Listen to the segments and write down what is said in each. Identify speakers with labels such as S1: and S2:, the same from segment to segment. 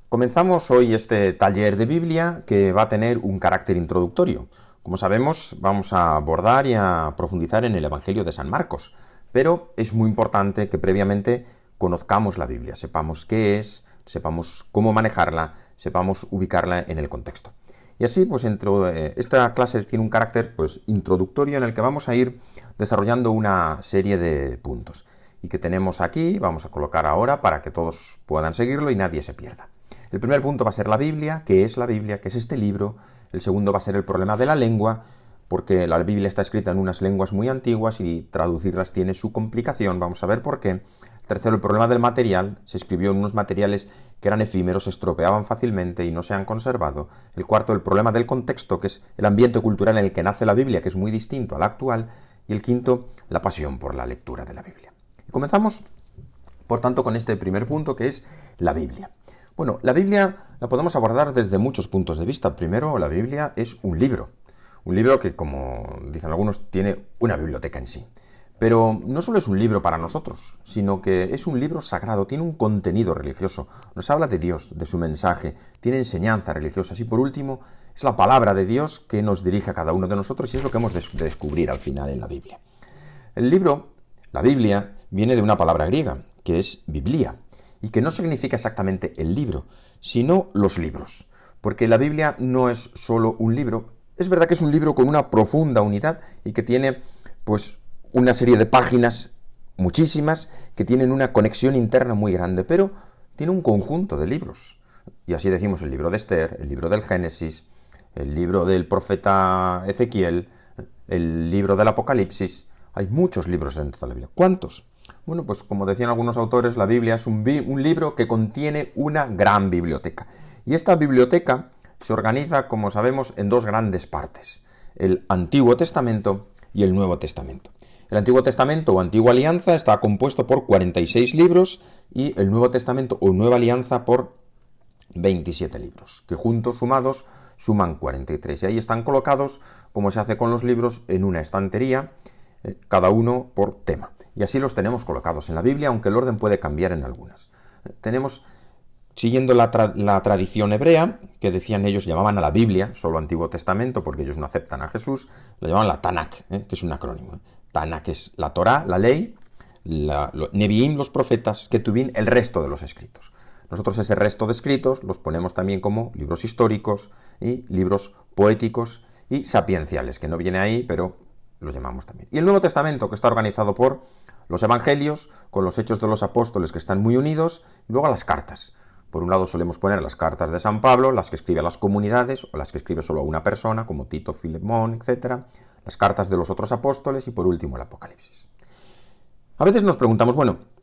S1: Comenzamos hoy este taller de Biblia que va a tener un carácter introductorio. Como sabemos, vamos a abordar y a profundizar en el Evangelio de San Marcos, pero es muy importante que previamente conozcamos la Biblia, sepamos qué es, sepamos cómo manejarla, sepamos ubicarla en el contexto. Y así, pues, esta clase tiene un carácter introductorio en el que vamos a ir desarrollando una serie de puntos. Y que tenemos aquí, vamos a colocar ahora para que todos puedan seguirlo y nadie se pierda. El primer punto va a ser la Biblia, qué es la Biblia, qué es este libro. El segundo va a ser el problema de la lengua, porque la Biblia está escrita en unas lenguas muy antiguas y traducirlas tiene su complicación, vamos a ver por qué. El tercero, el problema del material, se escribió en unos materiales que eran efímeros, se estropeaban fácilmente y no se han conservado. El cuarto, el problema del contexto, que es el ambiente cultural en el que nace la Biblia, que es muy distinto al actual. Y el quinto, la pasión por la lectura de la Biblia. Y comenzamos, por tanto, con este primer punto, que es la Biblia. Bueno, la Biblia la podemos abordar desde muchos puntos de vista. Primero, la Biblia es un libro que, como dicen algunos, tiene una biblioteca en sí. Pero no solo es un libro para nosotros, sino que es un libro sagrado, tiene un contenido religioso, nos habla de Dios, de su mensaje, tiene enseñanzas religiosas y, por último, es la palabra de Dios que nos dirige a cada uno de nosotros y es lo que hemos de descubrir al final en la Biblia. El libro, la Biblia, viene de una palabra griega, que es biblia, y que no significa exactamente el libro, sino los libros. Porque la Biblia no es solo un libro. Es verdad que es un libro con una profunda unidad y que tiene, una serie de páginas, muchísimas, que tienen una conexión interna muy grande, pero tiene un conjunto de libros. Y así decimos el libro de Esther, el libro del Génesis, el libro del profeta Ezequiel, el libro del Apocalipsis. Hay muchos libros dentro de la Biblia. ¿Cuántos? Bueno, pues como decían algunos autores, la Biblia es un libro que contiene una gran biblioteca. Y esta biblioteca se organiza, como sabemos, en dos grandes partes: el Antiguo Testamento y el Nuevo Testamento. El Antiguo Testamento o Antigua Alianza está compuesto por 46 libros y el Nuevo Testamento o Nueva Alianza por 27 libros, que juntos sumados suman 43. Y ahí están colocados, como se hace con los libros, en una estantería, cada uno por tema. Y así los tenemos colocados en la Biblia, aunque el orden puede cambiar en algunas. Tenemos, siguiendo la tradición hebrea, que decían ellos, llamaban a la Biblia, solo Antiguo Testamento, porque ellos no aceptan a Jesús, la llamaban la Tanakh, que es un acrónimo. Tanakh es la Torá, la ley, Nevi'im, los profetas, Ketuvim, el resto de los escritos. Nosotros ese resto de escritos los ponemos también como libros históricos y libros poéticos y sapienciales, que no viene ahí, pero los llamamos también. Y el Nuevo Testamento, que está organizado por los Evangelios, con los Hechos de los Apóstoles, que están muy unidos, y luego las cartas. Por un lado solemos poner las cartas de San Pablo, las que escribe a las comunidades, o las que escribe solo a una persona, como Tito, Filemón, etc. Las cartas de los otros apóstoles y, por último, el Apocalipsis. A veces nos preguntamos,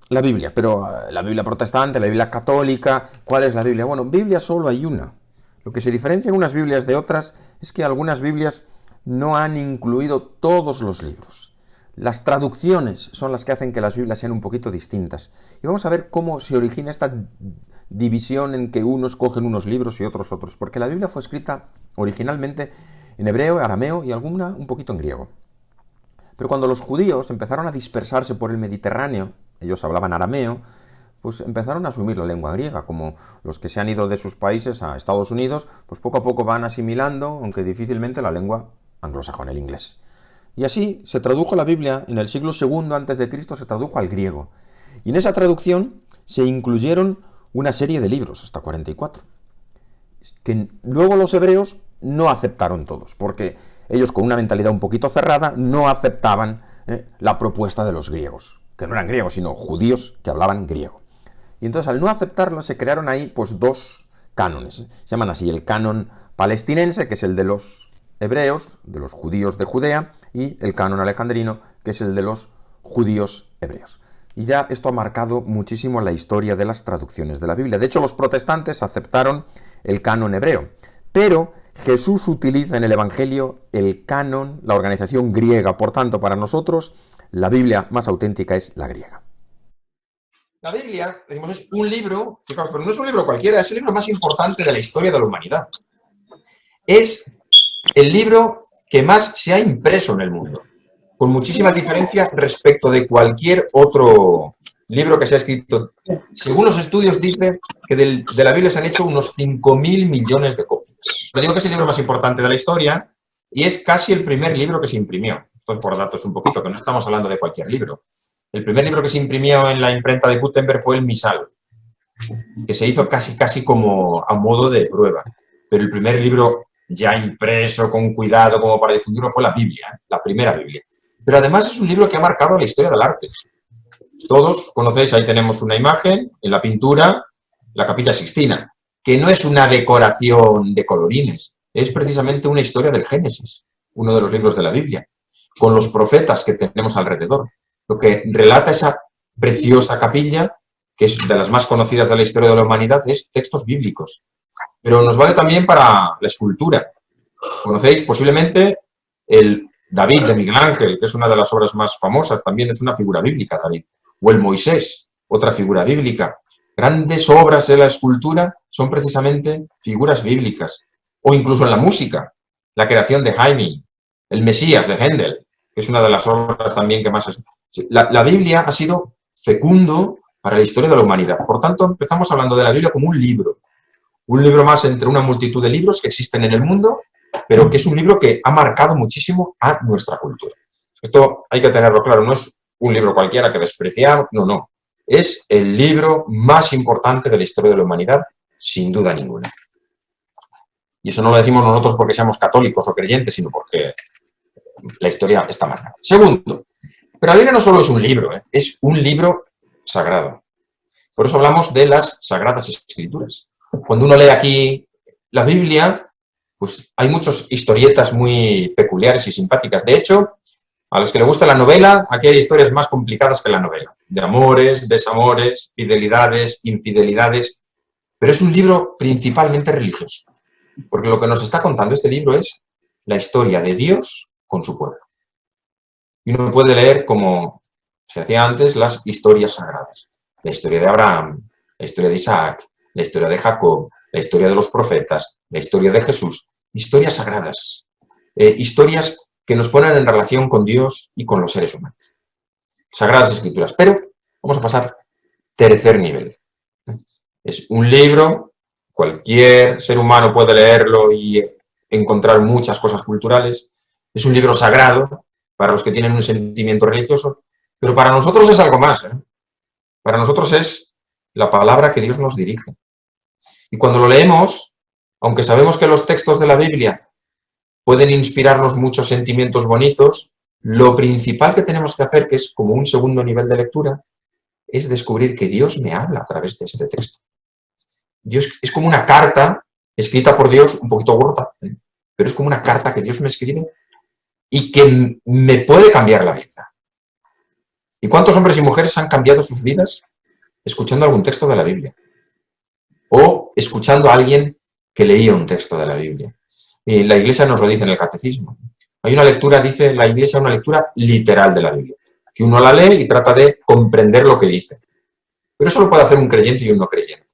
S1: la Biblia, pero la Biblia protestante, la Biblia católica, ¿cuál es la Biblia? Bueno, Biblia solo hay una. Lo que se diferencia en unas Biblias de otras es que algunas Biblias no han incluido todos los libros. Las traducciones son las que hacen que las Biblias sean un poquito distintas. Y vamos a ver cómo se origina esta división en que unos cogen unos libros y otros otros. Porque la Biblia fue escrita originalmente en hebreo, arameo y alguna un poquito en griego. Pero cuando los judíos empezaron a dispersarse por el Mediterráneo, ellos hablaban arameo, pues empezaron a asumir la lengua griega. Como los que se han ido de sus países a Estados Unidos, pues poco a poco van asimilando, aunque difícilmente, la lengua anglosajona, el inglés. Y así se tradujo la Biblia en el siglo II a.C., se tradujo al griego. Y en esa traducción se incluyeron una serie de libros, hasta 44, que luego los hebreos no aceptaron todos, porque ellos, con una mentalidad un poquito cerrada, no aceptaban la propuesta de los griegos, que no eran griegos, sino judíos que hablaban griego. Y entonces, al no aceptarlo, se crearon ahí dos cánones. Se llaman así: el canon palestinense, que es el de los hebreos, de los judíos de Judea, y el canon alejandrino, que es el de los judíos hebreos. Y ya esto ha marcado muchísimo la historia de las traducciones de la Biblia. De hecho, los protestantes aceptaron el canon hebreo, pero Jesús utiliza en el Evangelio el canon, la organización griega. Por tanto, para nosotros, la Biblia más auténtica es la griega. La Biblia, decimos, es un libro, fijaos, pero no es un libro cualquiera, es el libro más importante de la historia de la humanidad. Es el libro que más se ha impreso en el mundo, con muchísima diferencia respecto de cualquier otro libro que se ha escrito. Según los estudios, dice que de la Biblia se han hecho unos 5.000 millones de copias. Lo digo que es el libro más importante de la historia y es casi el primer libro que se imprimió. Esto es por datos un poquito, que no estamos hablando de cualquier libro. El primer libro que se imprimió en la imprenta de Gutenberg fue el Misal, que se hizo casi como a modo de prueba. Pero el primer libro ya impreso con cuidado como para difundirlo fue la Biblia, la primera Biblia. Pero además es un libro que ha marcado la historia del arte. Todos conocéis, ahí tenemos una imagen, en la pintura, la Capilla Sixtina, que no es una decoración de colorines, es precisamente una historia del Génesis, uno de los libros de la Biblia, con los profetas que tenemos alrededor. Lo que relata esa preciosa capilla, que es de las más conocidas de la historia de la humanidad, es textos bíblicos. Pero nos vale también para la escultura. Conocéis posiblemente el David de Miguel Ángel, que es una de las obras más famosas, también es una figura bíblica, David. O el Moisés, otra figura bíblica. Grandes obras de la escultura son precisamente figuras bíblicas. O incluso en la música, la creación de Haydn, el Mesías de Händel, que es una de las obras también que más... La Biblia ha sido fecundo para la historia de la humanidad. Por tanto, empezamos hablando de la Biblia como un libro más entre una multitud de libros que existen en el mundo, pero que es un libro que ha marcado muchísimo a nuestra cultura. Esto hay que tenerlo claro, no es un libro cualquiera que despreciamos, no. Es el libro más importante de la historia de la humanidad, sin duda ninguna. Y eso no lo decimos nosotros porque seamos católicos o creyentes, sino porque la historia está marcada. Segundo, pero la Biblia no solo es un libro, es un libro sagrado. Por eso hablamos de las Sagradas Escrituras. Cuando uno lee aquí la Biblia, pues hay muchas historietas muy peculiares y simpáticas. De hecho, a los que les gusta la novela, aquí hay historias más complicadas que la novela. De amores, desamores, fidelidades, infidelidades. Pero es un libro principalmente religioso. Porque lo que nos está contando este libro es la historia de Dios con su pueblo. Y uno puede leer, como se hacía antes, las historias sagradas. La historia de Abraham, la historia de Isaac, la historia de Jacob, la historia de los profetas, la historia de Jesús. Historias sagradas. Historias que nos ponen en relación con Dios y con los seres humanos. Sagradas Escrituras. Pero vamos a pasar tercer nivel. Es un libro, cualquier ser humano puede leerlo y encontrar muchas cosas culturales. Es un libro sagrado para los que tienen un sentimiento religioso, pero para nosotros es algo más. Para nosotros es la palabra que Dios nos dirige. Y cuando lo leemos, aunque sabemos que los textos de la Biblia pueden inspirarnos muchos sentimientos bonitos, lo principal que tenemos que hacer, que es como un segundo nivel de lectura, es descubrir que Dios me habla a través de este texto. Dios es como una carta escrita por Dios, un poquito gorda, pero es como una carta que Dios me escribe y que me puede cambiar la vida. ¿Y cuántos hombres y mujeres han cambiado sus vidas escuchando algún texto de la Biblia? O escuchando a alguien que leía un texto de la Biblia. Y la Iglesia nos lo dice en el Catecismo. Hay una lectura, dice la Iglesia, una lectura literal de la Biblia. Que uno la lee y trata de comprender lo que dice. Pero eso lo puede hacer un creyente y un no creyente.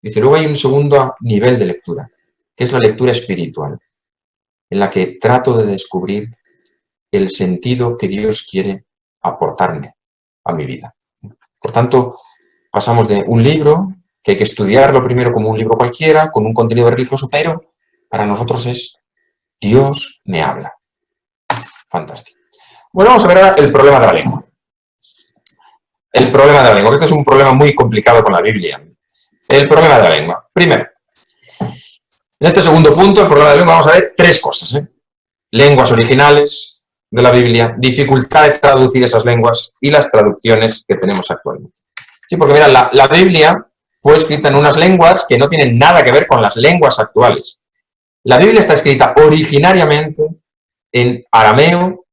S1: Dice, luego hay un segundo nivel de lectura, que es la lectura espiritual, en la que trato de descubrir el sentido que Dios quiere aportarme a mi vida. Por tanto, pasamos de un libro, que hay que estudiarlo primero como un libro cualquiera, con un contenido religioso, pero para nosotros es Dios me habla. Fantástico. Bueno, vamos a ver ahora el problema de la lengua. El problema de la lengua, que este es un problema muy complicado con la Biblia. El problema de la lengua. Primero, en este segundo punto, el problema de la lengua, vamos a ver tres cosas. Lenguas originales de la Biblia, dificultad de traducir esas lenguas y las traducciones que tenemos actualmente. Sí, porque mira, la Biblia fue escrita en unas lenguas que no tienen nada que ver con las lenguas actuales. La Biblia está escrita originariamente en arameo,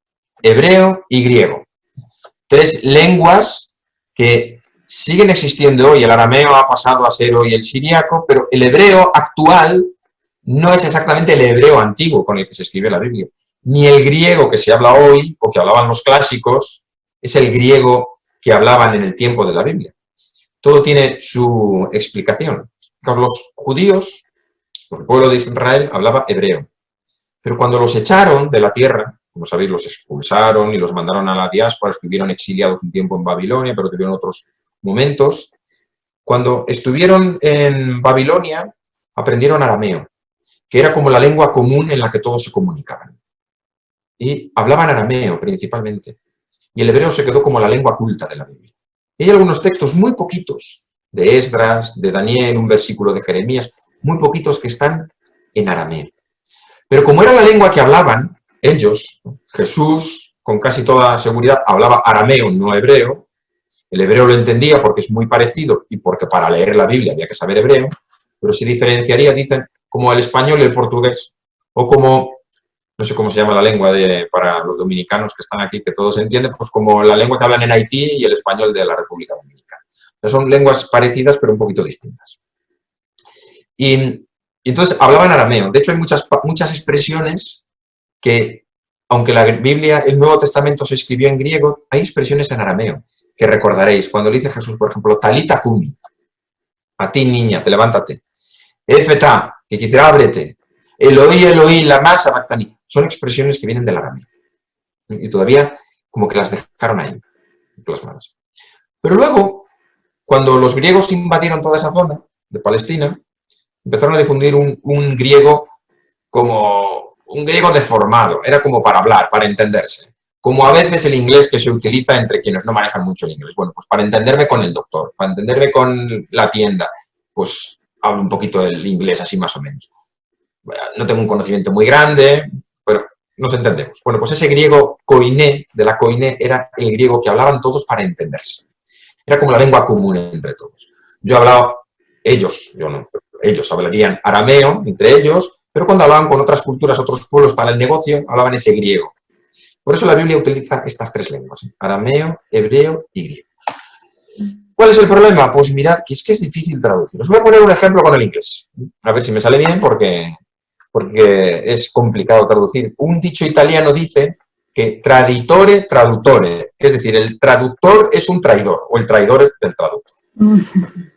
S1: hebreo y griego. Tres lenguas que siguen existiendo hoy. El arameo ha pasado a ser hoy el siríaco, pero el hebreo actual no es exactamente el hebreo antiguo con el que se escribe la Biblia. Ni el griego que se habla hoy, o que hablaban los clásicos, es el griego que hablaban en el tiempo de la Biblia. Todo tiene su explicación. Los judíos, el pueblo de Israel, hablaba hebreo. Pero cuando los echaron de la tierra,
S2: Como sabéis, los expulsaron y los mandaron a la diáspora, estuvieron exiliados un tiempo en Babilonia, pero tuvieron otros momentos. Cuando estuvieron en Babilonia, aprendieron arameo, que era como la lengua común en la que todos se comunicaban. Y hablaban arameo principalmente. Y el hebreo se quedó como la lengua culta de la Biblia. Y hay algunos textos muy poquitos, de Esdras, de Daniel, un versículo de Jeremías, muy poquitos que están en arameo. Pero como era la lengua que hablaban ellos, Jesús, con casi toda seguridad, hablaba arameo, no hebreo. El hebreo lo entendía porque es muy parecido y porque para leer la Biblia había que saber hebreo, pero se diferenciaría, dicen, como el español y el portugués, o como, no sé cómo se llama la lengua para los dominicanos que están aquí, que todos entienden, pues como la lengua que hablan en Haití y el español de la República Dominicana. O sea, son lenguas parecidas, pero un poquito distintas. Y entonces hablaban arameo. De hecho, hay muchas expresiones que, aunque la Biblia, el Nuevo Testamento se escribió en griego, hay expresiones en arameo que recordaréis. Cuando le dice Jesús, por ejemplo, talita cumi, a ti niña, te levántate. Efetá, que quisiera ábrete. Eloí, Eloí, lama sabactani. Son expresiones que vienen del arameo. Y todavía como que las dejaron ahí, plasmadas. Pero luego, cuando los griegos invadieron toda esa zona de Palestina, empezaron a difundir un griego como un griego deformado, era como para hablar, para entenderse. Como a veces el inglés que se utiliza entre quienes no manejan mucho el inglés. Bueno, pues para entenderme con el doctor, para entenderme con la tienda, pues hablo un poquito el inglés así más o menos. No tengo un conocimiento muy grande, pero nos entendemos. Bueno, pues ese griego koiné, de la koiné, era el griego que hablaban todos para entenderse. Era como la lengua común entre todos. Yo hablaba, ellos, yo no, ellos hablarían arameo entre ellos, pero cuando hablaban con otras culturas, otros pueblos para el negocio, hablaban ese griego. Por eso la Biblia utiliza estas tres lenguas, arameo, hebreo y griego. ¿Cuál es el problema? Pues mirad, que es difícil traducir. Os voy a poner un ejemplo con el inglés. A ver si me sale bien porque es complicado traducir. Un dicho italiano dice que traditore, traduttore. Es decir, el traductor es un traidor o el traidor es del traductor.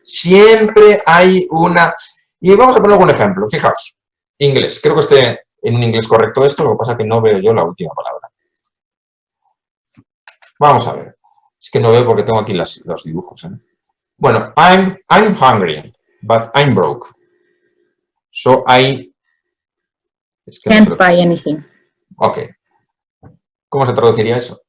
S2: Siempre hay una... Y vamos a poner algún ejemplo. Fijaos, inglés. Creo que esté en un inglés correcto esto, lo que pasa es que no veo yo la última palabra. Vamos a ver. Es que no veo porque tengo aquí los dibujos. Bueno, I'm hungry, but I'm broke. So es que
S3: Can't buy anything.
S2: Ok. ¿Cómo se traduciría eso?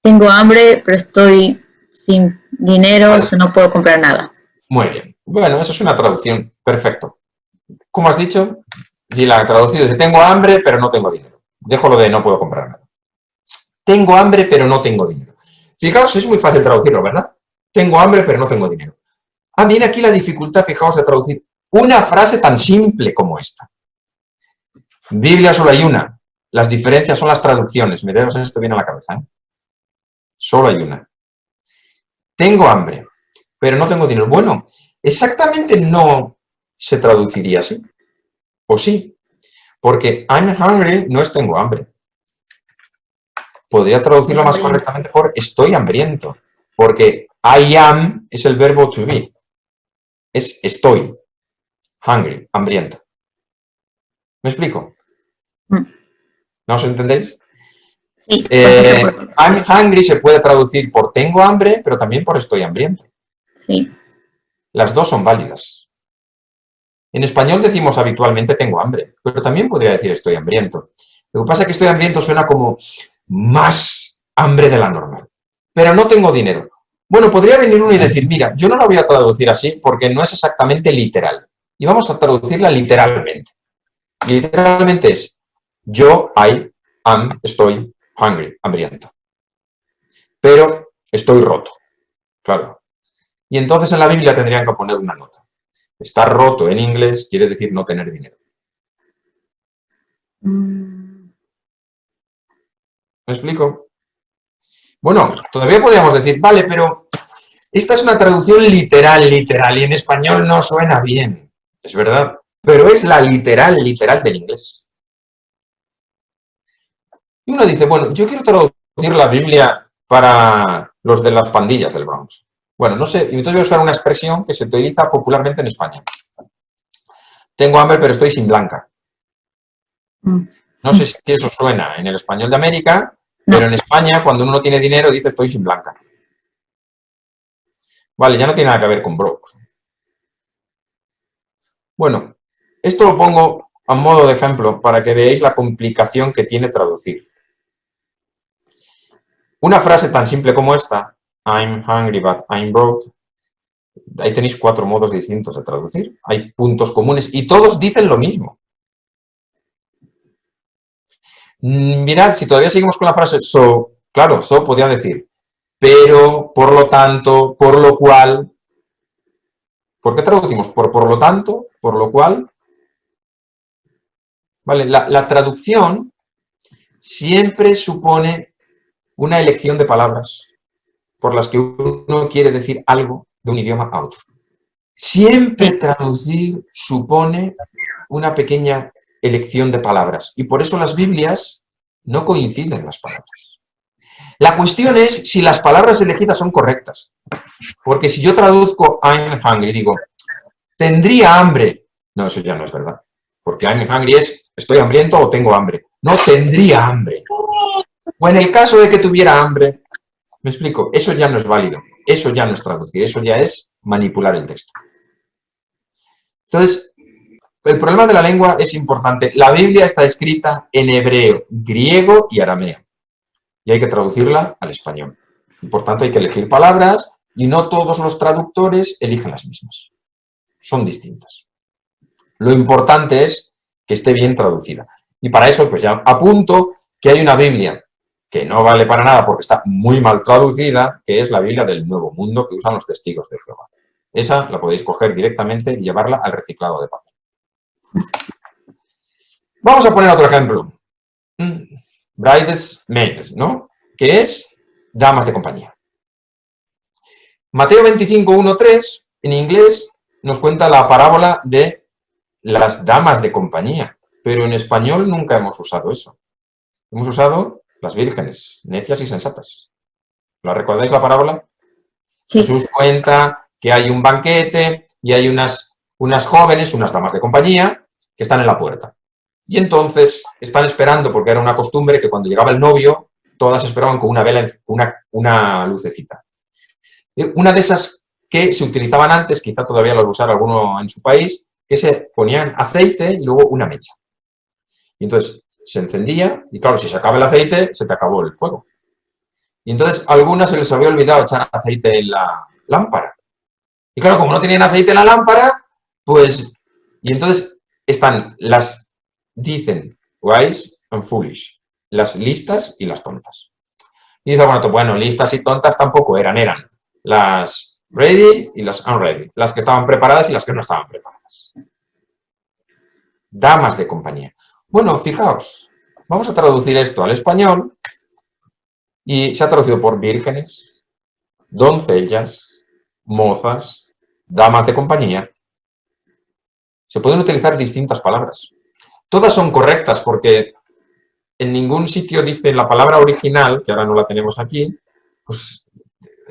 S3: Tengo hambre, pero estoy sin dinero, vale. No puedo comprar nada.
S2: Muy bien. Bueno, eso es una traducción. Perfecto. ¿Cómo has dicho? Y la traducción dice, tengo hambre, pero no tengo dinero. Dejo lo de no puedo comprar nada. Tengo hambre, pero no tengo dinero. Fijaos, es muy fácil traducirlo, ¿verdad? Tengo hambre, pero no tengo dinero. Viene aquí la dificultad, fijaos, de traducir una frase tan simple como esta. Biblia solo hay una. Las diferencias son las traducciones. Meteros esto bien a la cabeza, ¿eh? Solo hay una. Tengo hambre, pero no tengo dinero. Bueno, exactamente no se traduciría así. ¿O sí? Porque I'm hungry no es tengo hambre. Podría traducirlo más correctamente por estoy hambriento. Porque I am es el verbo to be. Es estoy. Hungry, hambriento. ¿Me explico? ¿No os entendéis?
S3: Sí,
S2: I'm hungry se puede traducir por tengo hambre, pero también por estoy hambriento.
S3: Sí.
S2: Las dos son válidas. En español decimos habitualmente tengo hambre, pero también podría decir estoy hambriento. Lo que pasa es que estoy hambriento suena como más hambre de la normal. Pero no tengo dinero. Bueno, podría venir uno y decir, mira, yo no lo voy a traducir así porque no es exactamente literal. Y vamos a traducirla literalmente. Literalmente es, yo, estoy hungry, hambriento. Pero estoy roto, claro. Y entonces en la Biblia tendrían que poner una nota. Estar roto en inglés quiere decir no tener dinero. ¿Me explico? Bueno, todavía podríamos decir, vale, pero esta es una traducción literal, y en español no suena bien. Es verdad, pero es la literal del inglés. Y uno dice, bueno, yo quiero traducir la Biblia para los de las pandillas del Bronx. Bueno, no sé, entonces voy a usar una expresión que se utiliza popularmente en España. Tengo hambre, pero estoy sin blanca. No sé si eso suena en el español de América,
S3: No.
S2: pero en España, cuando uno no tiene dinero, dice estoy sin blanca. Vale, ya no tiene nada que ver con broke. Bueno, esto lo pongo a modo de ejemplo para que veáis la complicación que tiene traducir. Una frase tan simple como esta, I'm hungry but I'm broke, ahí tenéis 4 modos distintos de traducir. Hay puntos comunes y todos dicen lo mismo. Mirad, si todavía seguimos con la frase so, claro, so podía decir, pero, por lo tanto, por lo cual. ¿Por qué traducimos? Por lo tanto, por lo cual. Vale, la traducción siempre supone una elección de palabras por las que uno quiere decir algo de un idioma a otro. Siempre traducir supone una pequeña elección de palabras y por eso las Biblias no coinciden las palabras. La cuestión es si las palabras elegidas son correctas. Porque si yo traduzco I'm hungry, digo, tendría hambre. No, eso ya no es verdad. Porque I'm hungry es, estoy hambriento o tengo hambre. No, tendría hambre. O en el caso de que tuviera hambre, me explico, eso ya no es válido. Eso ya no es traducir, eso ya es manipular el texto. Entonces, el problema de la lengua es importante. La Biblia está escrita en hebreo, griego y arameo. Y hay que traducirla al español. Y por tanto hay que elegir palabras y no todos los traductores eligen las mismas. Son distintas. Lo importante es que esté bien traducida. Y para eso, pues ya apunto que hay una Biblia que no vale para nada porque está muy mal traducida, que es la Biblia del Nuevo Mundo que usan los testigos de Jehová. Esa la podéis coger directamente y llevarla al reciclado de papel. Vamos a poner otro ejemplo. Bridesmaids, ¿no? Que es damas de compañía. Mateo 25, 1, 3, en inglés, nos cuenta la parábola de las damas de compañía, pero en español nunca hemos usado eso. Hemos usado las vírgenes, necias y sensatas. ¿La recordáis la parábola?
S3: Sí.
S2: Jesús cuenta que hay un banquete y hay unas jóvenes, unas damas de compañía, que están en la puerta. Y entonces están esperando, porque era una costumbre que cuando llegaba el novio, todas esperaban con una vela, una lucecita. Una de esas que se utilizaban antes, quizá todavía lo usara alguno en su país, que se ponían aceite y luego una mecha. Y entonces se encendía, y claro, si se acaba el aceite, se te acabó el fuego. Y entonces a algunas se les había olvidado echar aceite en la lámpara. Y claro, como no tenían aceite en la lámpara, pues... Y entonces están las... Dicen wise and foolish, las listas y las tontas. Y dice, bueno, listas y tontas tampoco eran las ready y las unready, las que estaban preparadas y las que no estaban preparadas. Damas de compañía. Bueno, fijaos, vamos a traducir esto al español y se ha traducido por vírgenes, doncellas, mozas, damas de compañía. Se pueden utilizar distintas palabras. Todas son correctas porque en ningún sitio dice la palabra original, que ahora no la tenemos aquí, pues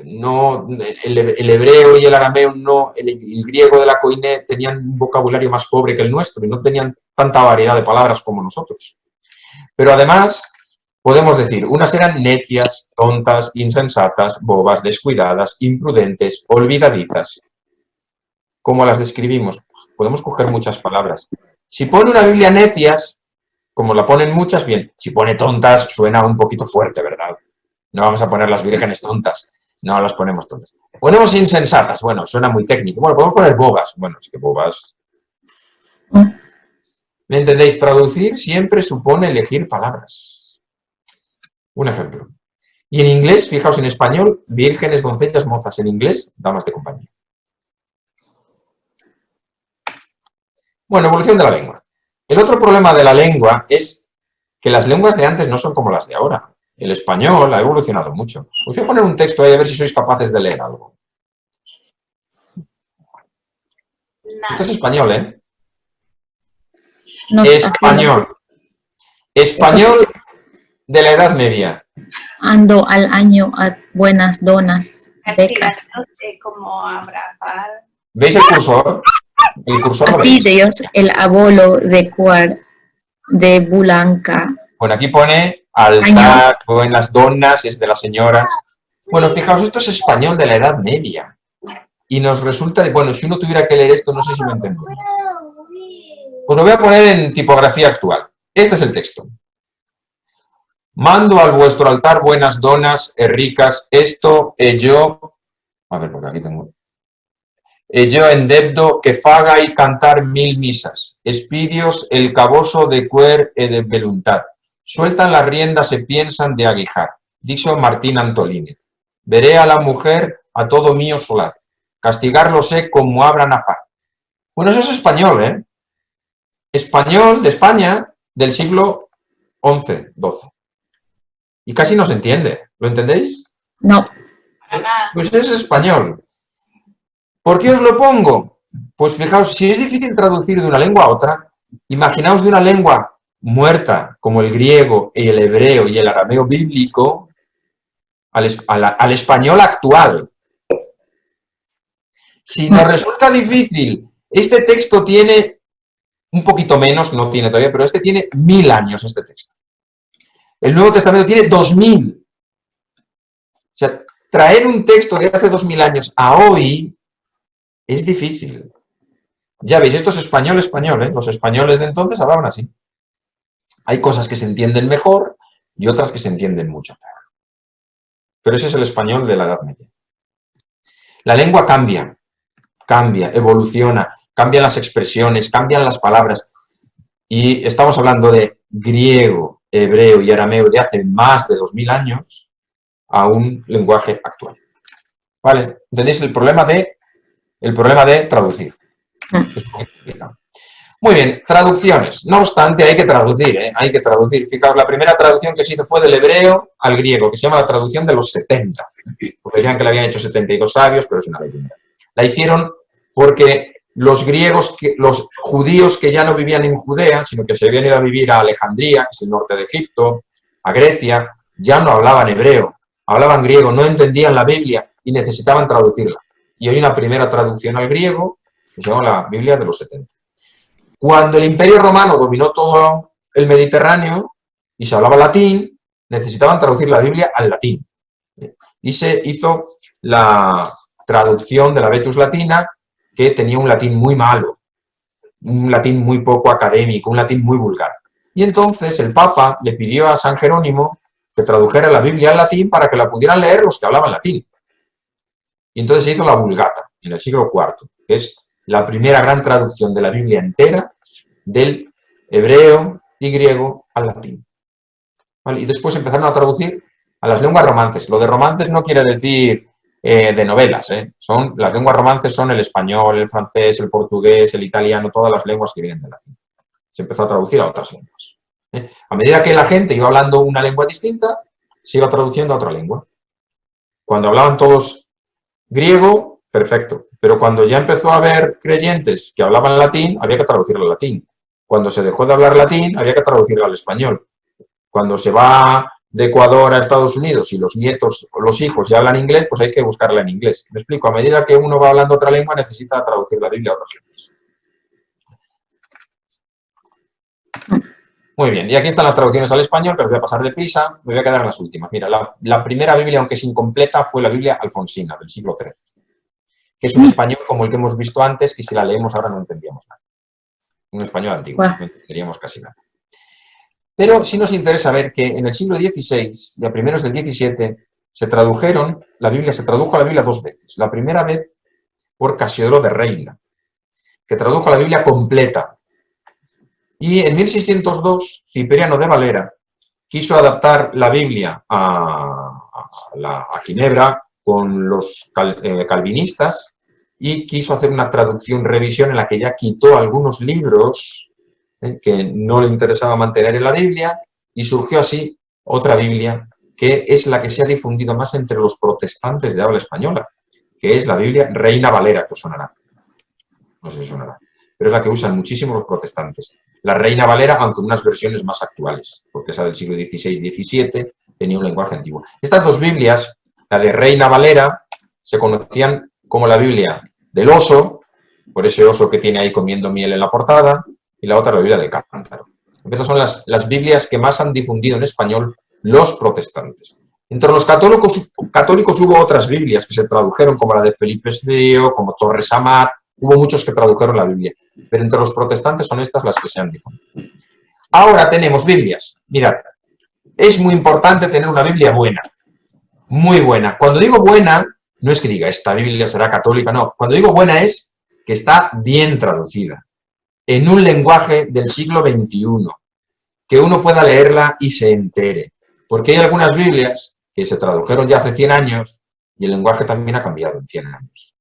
S2: no, el hebreo y el arameo, no, el griego de la Koiné tenían un vocabulario más pobre que el nuestro y no tenían tanta variedad de palabras como nosotros. Pero además podemos decir, unas eran necias, tontas, insensatas, bobas, descuidadas, imprudentes, olvidadizas. ¿Cómo las describimos? Podemos coger muchas palabras. Si pone una Biblia necias, como la ponen muchas, bien. Si pone tontas, suena un poquito fuerte, ¿verdad? No vamos a poner las vírgenes tontas. No las ponemos tontas. Ponemos insensatas. Bueno, suena muy técnico. Bueno, podemos poner bobas. Bueno, es que bobas... ¿Me entendéis? Traducir siempre supone elegir palabras. Un ejemplo. Y en inglés, fijaos, en español, vírgenes, doncellas, mozas. En inglés, damas de compañía. Bueno, evolución de la lengua. El otro problema de la lengua es que las lenguas de antes no son como las de ahora. El español ha evolucionado mucho. Os voy a poner un texto ahí a ver si sois capaces de leer algo. Esto es español, ¿eh?
S3: No,
S2: Español. Español de la Edad Media.
S3: Ando al año a buenas donas. Becas.
S4: Como abrazar.
S2: ¿Veis el cursor? El cursor lo
S3: Aquí
S2: veis.
S3: Dios, el abuelo de cuar. de Blanca.
S2: Bueno, aquí pone altar, buenas donas, es de las señoras. Bueno, fijaos, esto es español de la Edad Media. Y nos resulta, bueno, si uno tuviera que leer esto, no sé si lo entendería. Pues lo voy a poner en tipografía actual. Este es el texto. Mando al vuestro altar buenas donas, ricas, esto yo... A ver, porque aquí tengo... yo endebdo que faga y cantar mil misas. Espidios el caboso de cuer e de voluntad. Sueltan las riendas se piensan de aguijar. Dijo Martín Antolínez. Veré a la mujer a todo mío solaz. Castigarlo sé como abran afar. Bueno, eso es español, ¿eh? Español de España del siglo XI, XII. Y casi no se entiende. ¿Lo entendéis?
S3: No.
S4: Para nada.
S2: Pues es español. ¿Por qué os lo pongo? Pues fijaos, si es difícil traducir de una lengua a otra, imaginaos de una lengua muerta como el griego y el hebreo y el arameo bíblico al español actual. Si nos resulta difícil, este texto tiene un poquito menos, no tiene todavía, pero este tiene 1000 años, este texto. El Nuevo Testamento tiene 2000. O sea, traer un texto de hace 2000 años a hoy es difícil. Ya veis, esto es español, ¿eh? Los españoles de entonces hablaban así. Hay cosas que se entienden mejor y otras que se entienden mucho peor. Pero ese es el español de la Edad Media. La lengua cambia, evoluciona, cambian las expresiones, cambian las palabras. Y estamos hablando de griego, hebreo y arameo de hace más de 2000 años a un lenguaje actual. ¿Vale? ¿Entendéis el problema de traducir? Es un poquito complicado. Muy bien, traducciones. No obstante, hay que traducir, ¿eh? Hay que traducir. Fijaos, la primera traducción que se hizo fue del hebreo al griego, que se llama la traducción de los 70. Porque decían que la habían hecho 72 sabios, pero es una leyenda. La hicieron porque los griegos, los judíos que ya no vivían en Judea, sino que se habían ido a vivir a Alejandría, que es el norte de Egipto, a Grecia, ya no hablaban hebreo, hablaban griego, no entendían la Biblia y necesitaban traducirla. Y hay una primera traducción al griego, que se llama la Biblia de los 70. Cuando el Imperio Romano dominó todo el Mediterráneo y se hablaba latín, necesitaban traducir la Biblia al latín. Y se hizo la traducción de la Vetus Latina, que tenía un latín muy malo, un latín muy poco académico, un latín muy vulgar. Y entonces el Papa le pidió a San Jerónimo que tradujera la Biblia al latín para que la pudieran leer los que hablaban latín. Y entonces se hizo la Vulgata, en el siglo IV, que es la primera gran traducción de la Biblia entera del hebreo y griego al latín. ¿Vale? Y después empezaron a traducir a las lenguas romances. Lo de romances no quiere decir de novelas, ¿eh? Las lenguas romances son el español, el francés, el portugués, el italiano, todas las lenguas que vienen del latín. Se empezó a traducir a otras lenguas. A medida que la gente iba hablando una lengua distinta, se iba traduciendo a otra lengua. Cuando hablaban todos griego, perfecto. Pero cuando ya empezó a haber creyentes que hablaban latín, había que traducirlo al latín. Cuando se dejó de hablar latín, había que traducirlo al español. Cuando se va de Ecuador a Estados Unidos y los nietos o los hijos ya hablan inglés, pues hay que buscarla en inglés. Me explico, a medida que uno va hablando otra lengua, necesita traducir la Biblia a otras lenguas. Muy bien, y aquí están las traducciones al español, que os voy a pasar deprisa, me voy a quedar en las últimas. Mira, la primera Biblia, aunque es incompleta, fue la Biblia alfonsina, del siglo XIII, que es un español como el que hemos visto antes, que si la leemos ahora no entendíamos nada. Un español antiguo, no entenderíamos casi nada. Pero sí nos interesa ver que en el siglo XVI y a primeros del XVII se tradujo la Biblia 2 veces. La primera vez por Casiodoro de Reina, que tradujo la Biblia completa. Y en 1602, Cipriano de Valera quiso adaptar la Biblia a Ginebra con los calvinistas y quiso hacer una traducción, revisión en la que ya quitó algunos libros que no le interesaba mantener en la Biblia, y surgió así otra Biblia que es la que se ha difundido más entre los protestantes de habla española, que es la Biblia Reina Valera, que os sonará. No sé si sonará, pero es la que usan muchísimo los protestantes. La Reina Valera, aunque en unas versiones más actuales, porque esa del siglo XVI-XVII tenía un lenguaje antiguo. Estas dos Biblias, la de Reina Valera, se conocían como la Biblia del oso, por ese oso que tiene ahí comiendo miel en la portada, y la otra la Biblia del cántaro. Estas son las Biblias que más han difundido en español los protestantes. Entre los católicos hubo otras Biblias que se tradujeron, como la de Felipe II, como Torres Amat, hubo muchos que tradujeron la Biblia, pero entre los protestantes son estas las que se han difundido. Ahora tenemos Biblias. Mirad, es muy importante tener una Biblia buena, muy buena. Cuando digo buena, no es que diga, esta Biblia será católica, no. Cuando digo buena es que está bien traducida, en un lenguaje del siglo XXI, que uno pueda leerla y se entere. Porque hay algunas Biblias que se tradujeron ya hace 100 años y el lenguaje también ha cambiado en 100 años.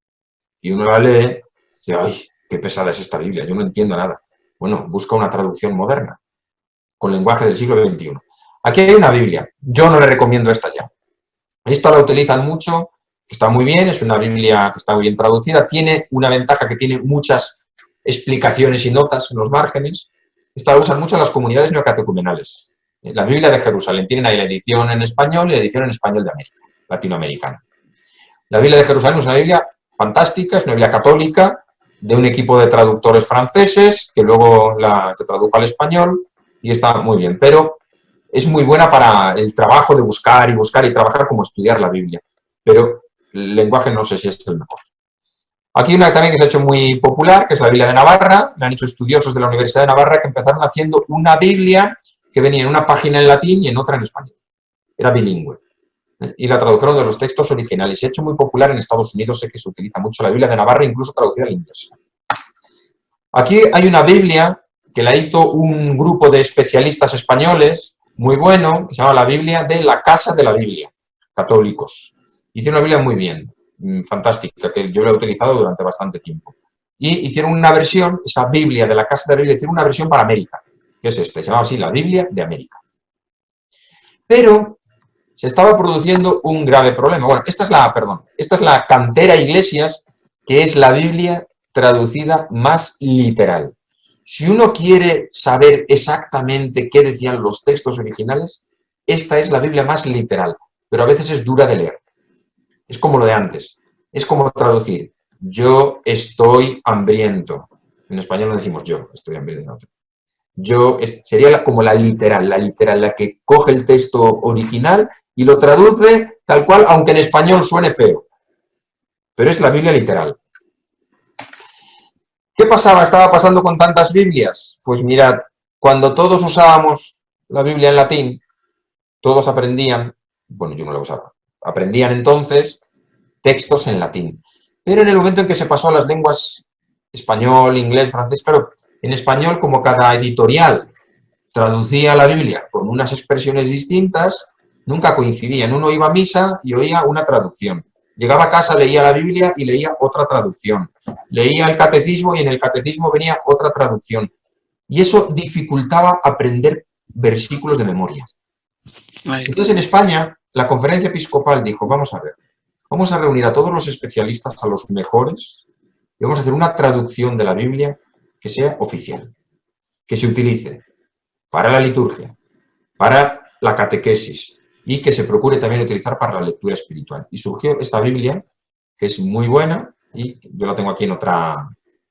S2: Y uno la lee y dice, ¡ay, qué pesada es esta Biblia! Yo no entiendo nada. Bueno, busca una traducción moderna, con lenguaje del siglo XXI. Aquí hay una Biblia. Yo no le recomiendo esta ya. Esta la utilizan mucho, está muy bien, es una Biblia que está muy bien traducida, tiene una ventaja que tiene muchas explicaciones y notas en los márgenes. Esta la usan mucho en las comunidades neocatecumenales. La Biblia de Jerusalén, tienen ahí la edición en español y la edición en español de América, latinoamericana. La Biblia de Jerusalén es una Biblia fantástica, es una Biblia católica, de un equipo de traductores franceses, que luego se tradujo al español, y está muy bien, pero es muy buena para el trabajo de buscar y trabajar como estudiar la Biblia, pero el lenguaje no sé si es el mejor. Aquí una también que se ha hecho muy popular, que es la Biblia de Navarra, la han hecho estudiosos de la Universidad de Navarra que empezaron haciendo una Biblia que venía en una página en latín y en otra en español. Era bilingüe. Y la tradujeron de los textos originales. Se ha hecho muy popular en Estados Unidos, sé que se utiliza mucho la Biblia de Navarra, incluso traducida al inglés. Aquí hay una Biblia que la hizo un grupo de especialistas españoles, muy bueno, que se llama la Biblia de la Casa de la Biblia, católicos. Hicieron una Biblia muy bien, fantástica, que yo la he utilizado durante bastante tiempo. Y hicieron una versión, esa Biblia de la Casa de la Biblia, hicieron una versión para América, que es se llamaba así, la Biblia de América. Pero se estaba produciendo un grave problema. Bueno, esta es la Cantera Iglesias, que es la Biblia traducida más literal. Si uno quiere saber exactamente qué decían los textos originales, esta es la Biblia más literal, pero a veces es dura de leer. Es como lo de antes. Es como traducir, yo estoy hambriento. En español no decimos yo estoy hambriento. Sería como la literal, la que coge el texto original y lo traduce tal cual, aunque en español suene feo. Pero es la Biblia literal. ¿Qué estaba pasando con tantas Biblias? Pues mirad, cuando todos usábamos la Biblia en latín, todos aprendían, bueno, yo no la usaba, aprendían entonces textos en latín. Pero en el momento en que se pasó a las lenguas español, inglés, francés, claro, en español, como cada editorial traducía la Biblia con unas expresiones distintas, nunca coincidían. Uno iba a misa y oía una traducción. Llegaba a casa, leía la Biblia y leía otra traducción. Leía el catecismo y en el catecismo venía otra traducción. Y eso dificultaba aprender versículos de memoria. Entonces en España, la conferencia episcopal dijo, vamos a ver, vamos a reunir a todos los especialistas, a los mejores, y vamos a hacer una traducción de la Biblia que sea oficial, que se utilice para la liturgia, para la catequesis y que se procure también utilizar para la lectura espiritual. Y surgió esta Biblia, que es muy buena, y yo la tengo aquí en otra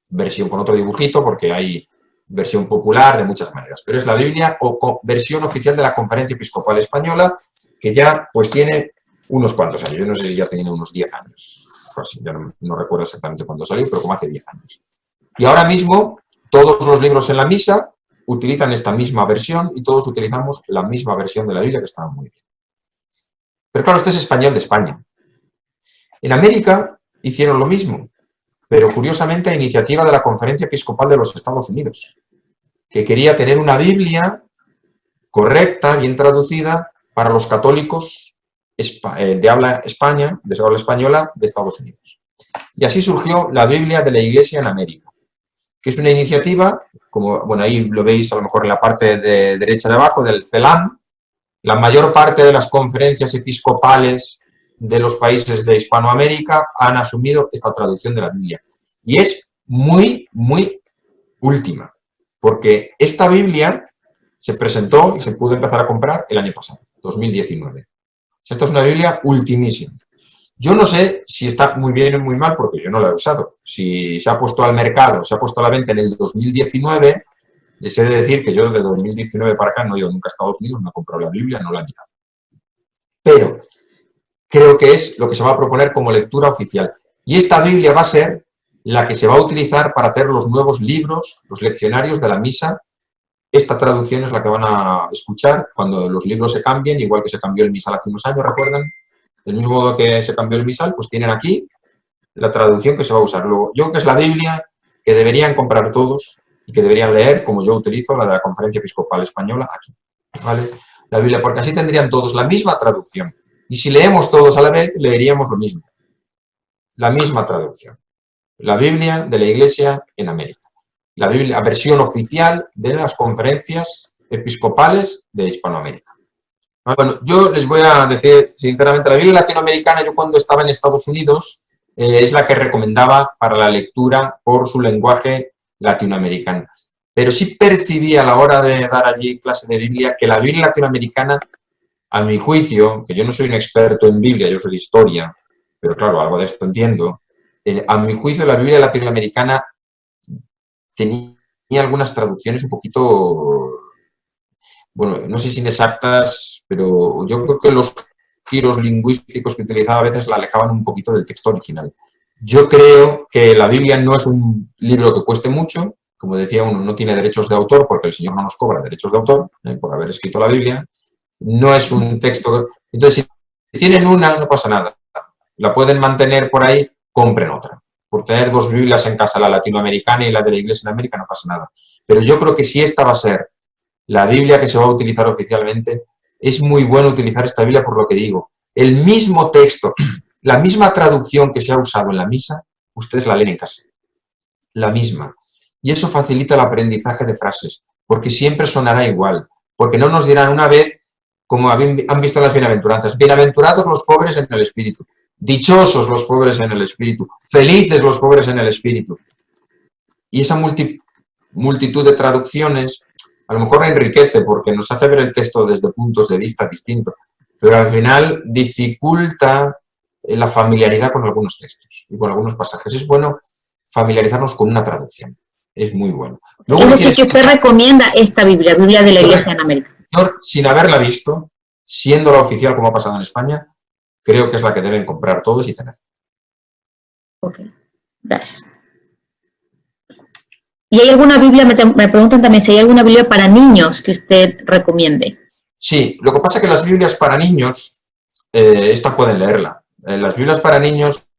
S2: versión, con otro dibujito, porque hay versión popular de muchas maneras, pero es la Biblia o versión oficial de la Conferencia Episcopal Española, que ya pues tiene unos cuantos años, yo no sé si ya tiene unos 10 años, pues, ya no recuerdo exactamente cuándo salió, pero como hace 10 años. Y ahora mismo, todos los libros en la misa utilizan esta misma versión y todos utilizamos la misma versión de la Biblia, que está muy bien. Pero claro, este es español de España. En América hicieron lo mismo, pero curiosamente a iniciativa de la Conferencia Episcopal de los Estados Unidos, que quería tener una Biblia correcta, bien traducida, para los católicos de habla española de Estados Unidos. Y así surgió la Biblia de la Iglesia en América, que es una iniciativa, como bueno, ahí lo veis a lo mejor en la parte de derecha de abajo, del CELAM. La mayor parte de las conferencias episcopales de los países de Hispanoamérica han asumido esta traducción de la Biblia. Y es muy, muy última, porque esta Biblia se presentó y se pudo empezar a comprar el año pasado, 2019. O sea, esta es una Biblia ultimísima. Yo no sé si está muy bien o muy mal, porque yo no la he usado. Si se ha puesto al mercado, se ha puesto a la venta en el 2019, Les he de decir que yo de 2019 para acá no he ido nunca a Estados Unidos, no he comprado la Biblia, no la he mirado. Pero creo que es lo que se va a proponer como lectura oficial. Y esta Biblia va a ser la que se va a utilizar para hacer los nuevos libros, los leccionarios de la misa. Esta traducción es la que van a escuchar cuando los libros se cambien, igual que se cambió el misal hace unos años, ¿recuerdan? Del mismo modo que se cambió el misal, pues tienen aquí la traducción que se va a usar. Luego, yo creo que es la Biblia que deberían comprar todos y que deberían leer, como yo utilizo la de la Conferencia Episcopal Española, aquí, ¿vale? La Biblia, porque así tendrían todos la misma traducción. Y si leemos todos a la vez, leeríamos lo mismo. La misma traducción. La Biblia de la Iglesia en América. La Biblia, la versión oficial de las conferencias episcopales de Hispanoamérica. Bueno, yo les voy a decir sinceramente, la Biblia latinoamericana, yo cuando estaba en Estados Unidos, es la que recomendaba para la lectura por su lenguaje latinoamericano. Pero sí percibí a la hora de dar allí clase de Biblia que la Biblia latinoamericana, a mi juicio, que yo no soy un experto en Biblia, yo soy de historia, pero claro, algo de esto entiendo, a mi juicio la Biblia latinoamericana tenía algunas traducciones un poquito, bueno, no sé si inexactas, pero yo creo que los giros lingüísticos que utilizaba a veces la alejaban un poquito del texto original. Yo creo que la Biblia no es un libro que cueste mucho, como decía uno, no tiene derechos de autor porque el Señor no nos cobra derechos de autor por haber escrito la Biblia. No es un texto... Entonces, si tienen una, no pasa nada. La pueden mantener por ahí, compren otra. Por tener dos Biblias en casa, la latinoamericana y la de la Iglesia en América, no pasa nada. Pero yo creo que si esta va a ser la Biblia que se va a utilizar oficialmente, es muy bueno utilizar esta Biblia por lo que digo. El mismo texto, la misma traducción que se ha usado en la misa, ustedes la leen en casa. La misma. Y eso facilita el aprendizaje de frases, porque siempre sonará igual. Porque no nos dirán una vez, como han visto en las bienaventuranzas, bienaventurados los pobres en el espíritu, dichosos los pobres en el espíritu, felices los pobres en el espíritu. Y esa multitud de traducciones a lo mejor enriquece porque nos hace ver el texto desde puntos de vista distintos, pero al final dificulta la familiaridad con algunos textos y con algunos pasajes. Es bueno familiarizarnos con una traducción. Es muy bueno.
S3: Luego, es decir, que usted recomienda esta Biblia, Biblia de la Iglesia en América.
S2: Sin haberla visto, siendo la oficial como ha pasado en España, creo que es la que deben comprar todos y tener.
S3: Ok, gracias. ¿Y hay alguna Biblia, me preguntan también si hay alguna Biblia para niños que usted recomiende?
S2: Sí, lo que pasa es que las Biblias para niños, esta pueden leerla. Las Biblias para niños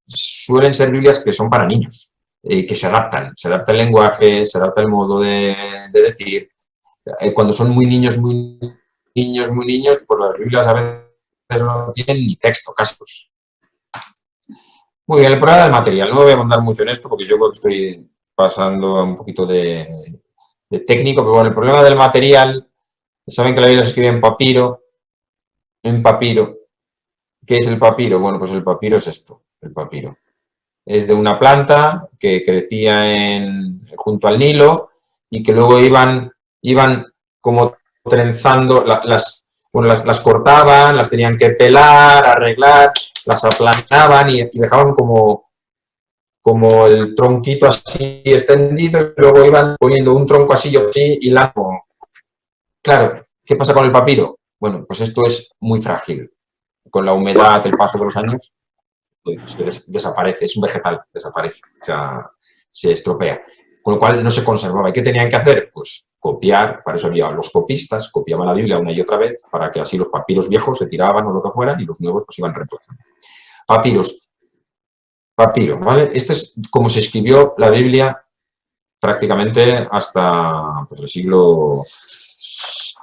S2: suelen ser Biblias que son para niños, que se adapta el lenguaje, se adapta el modo de decir. Cuando son muy niños, pues las Biblias a veces no tienen ni texto, casi. Muy bien, el problema del material. No me voy a mandar mucho en esto porque yo creo que estoy pasando un poquito de técnico, pero bueno, el problema del material, saben que la Biblia se escribe en papiro. ¿Qué es el papiro? Bueno, pues el papiro es esto, el papiro. Es de una planta que crecía junto al Nilo y que luego iban como trenzando, las cortaban, las tenían que pelar, arreglar, las aplanaban y dejaban como el tronquito así extendido y luego iban poniendo un tronco así y largo. Claro, ¿qué pasa con el papiro? Bueno, pues esto es muy frágil. Con la humedad, el paso de los años, pues desaparece, es un vegetal, desaparece, o sea, se estropea. Con lo cual no se conservaba. ¿Y qué tenían que hacer? Pues copiar, para eso había los copistas, copiaban la Biblia una y otra vez, para que así los papiros viejos se tiraban o lo que fuera y los nuevos pues iban reemplazando. Papiro, ¿vale? Este es como se escribió la Biblia prácticamente hasta pues, el siglo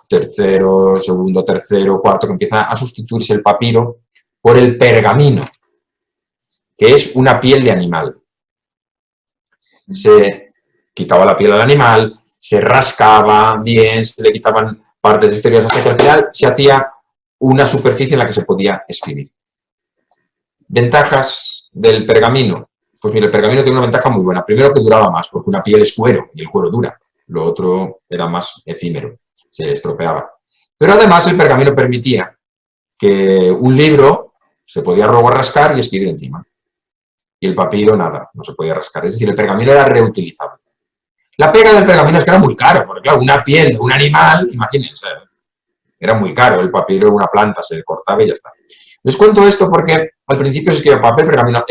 S2: tercero, segundo, tercero, cuarto, que empieza a sustituirse el papiro por el pergamino, que es una piel de animal. Se quitaba la piel al animal, se rascaba bien, se le quitaban partes exteriores hasta que al final se hacía una superficie en la que se podía escribir. Ventajas del pergamino. Pues mira, el pergamino tiene una ventaja muy buena. Primero que duraba más, porque una piel es cuero y el cuero dura. Lo otro era más efímero, se estropeaba. Pero además el pergamino permitía que un libro se podía luego rascar y escribir encima. Y el papiro nada, no se podía rascar. Es decir, el pergamino era reutilizable. La pega del pergamino es que era muy caro, porque claro, una piel de un animal, imagínense, era muy caro, el papiro era una planta, se cortaba y ya está. Les cuento esto porque al principio se escribía papel, pergamino,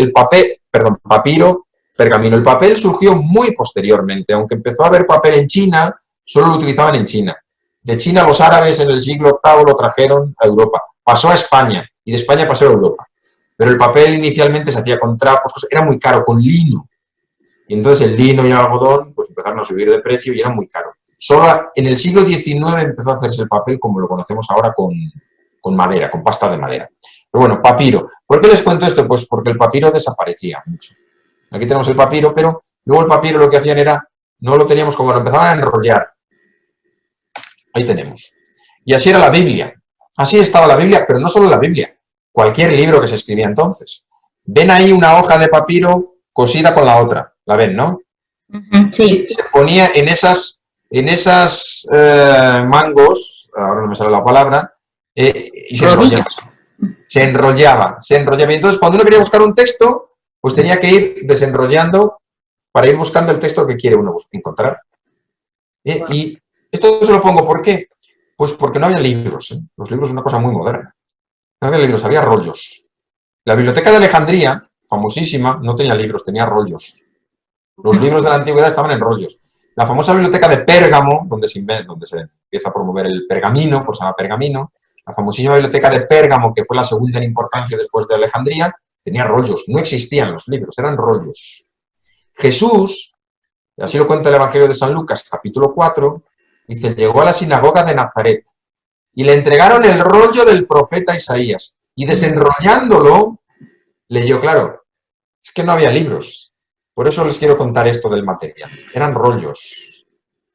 S2: papiro, pergamino. El papel surgió muy posteriormente, aunque empezó a haber papel en China, solo lo utilizaban en China. De China los árabes en el siglo VIII lo trajeron a Europa, pasó a España y de España pasó a Europa. Pero el papel inicialmente se hacía con trapos, era muy caro, con lino. Y entonces el lino y el algodón pues empezaron a subir de precio y era muy caro. Solo en el siglo XIX empezó a hacerse el papel como lo conocemos ahora con madera, con pasta de madera. Pero bueno, papiro. ¿Por qué les cuento esto? Pues porque el papiro desaparecía mucho. Aquí tenemos el papiro, pero luego el papiro lo que hacían era, no lo teníamos como, lo empezaban a enrollar. Ahí tenemos. Y así era la Biblia. Así estaba la Biblia, pero no solo la Biblia. Cualquier libro que se escribía entonces. Ven ahí una hoja de papiro cosida con la otra. La ven, ¿no?
S3: Sí.
S2: Y se ponía en esas mangos, ahora no me sale la palabra, y se enrollaba. Se enrollaba. Y entonces cuando uno quería buscar un texto, pues tenía que ir desenrollando para ir buscando el texto que quiere uno encontrar. Y esto se lo pongo, ¿por qué? Pues porque no había libros. Los libros son una cosa muy moderna. No había libros, había rollos. La Biblioteca de Alejandría, famosísima, no tenía libros, tenía rollos. Los libros de la antigüedad estaban en rollos. La famosa Biblioteca de Pérgamo, donde se empieza a promover el pergamino, pues se llama pergamino. La famosísima Biblioteca de Pérgamo, que fue la segunda en importancia después de Alejandría, tenía rollos. No existían los libros, eran rollos. Jesús, así lo cuenta el Evangelio de San Lucas, capítulo 4, dice, llegó a la sinagoga de Nazaret y le entregaron el rollo del profeta Isaías. Y desenrollándolo, leyó, claro, es que no había libros. Por eso les quiero contar esto del material. Eran rollos.